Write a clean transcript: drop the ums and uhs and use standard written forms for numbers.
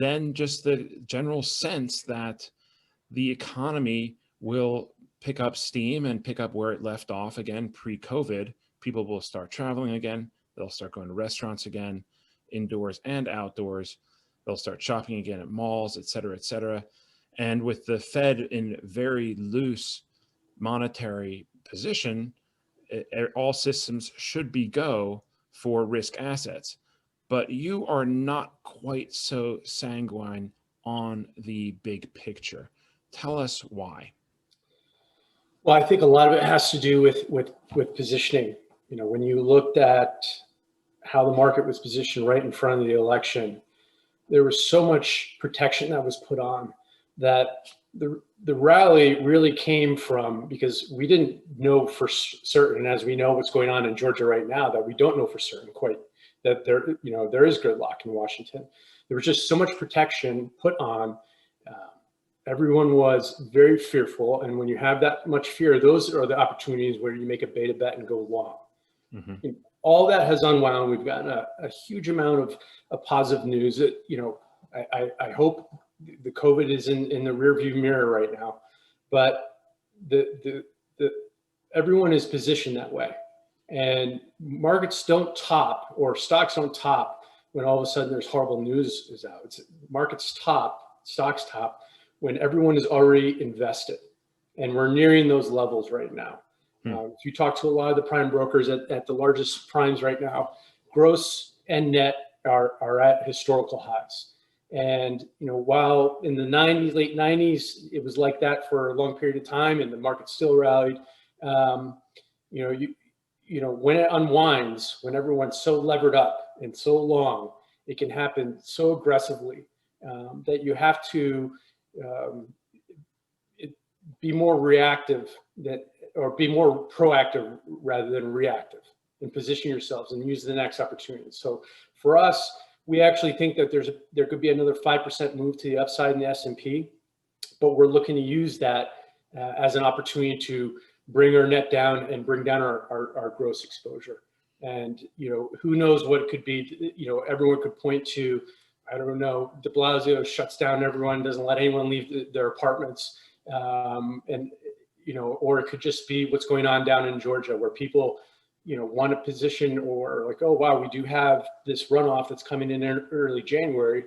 then just the general sense that the economy will pick up steam and pick up where it left off again pre-COVID. People will start traveling again. They'll start going to restaurants again, indoors and outdoors. They'll start shopping again at malls, et cetera, et cetera. And with the Fed in very loose monetary position, all systems should be go for risk assets. But you are not quite so sanguine on the big picture. Tell us why. Well, I think a lot of it has to do with positioning. You know, when you looked at how the market was positioned right in front of the election, there was so much protection that was put on that the rally really came from, because we didn't know for certain, as we know what's going on in Georgia right now, that we don't know for certain quite, that there is gridlock in Washington. There was just so much protection put on. Everyone was very fearful. And when you have that much fear, those are the opportunities where you make a beta bet and go long. Mm-hmm. All that has unwound. We've gotten a huge amount of positive news. That, I hope the COVID is in the rearview mirror right now, but the everyone is positioned that way, and markets don't top, or stocks don't top when all of a sudden there's horrible news is out. Stocks top when everyone is already invested, and we're nearing those levels right now. If you talk to a lot of the prime brokers at the largest primes right now, gross and net are at historical highs. And while in the late 90s, it was like that for a long period of time, and the market still rallied. When it unwinds, when everyone's so levered up and so long, it can happen so aggressively that you have to be more reactive, or be more proactive rather than reactive, and position yourselves and use the next opportunity. So for us, we actually think that there could be another 5% move to the upside in the S&P, but we're looking to use that as an opportunity to bring our net down and bring down our gross exposure. And who knows what it could be. Everyone could point to, I don't know, de Blasio shuts down everyone, doesn't let anyone leave their apartments, or it could just be what's going on down in Georgia, where people, want a position, or like, oh, wow, we do have this runoff that's coming in early January.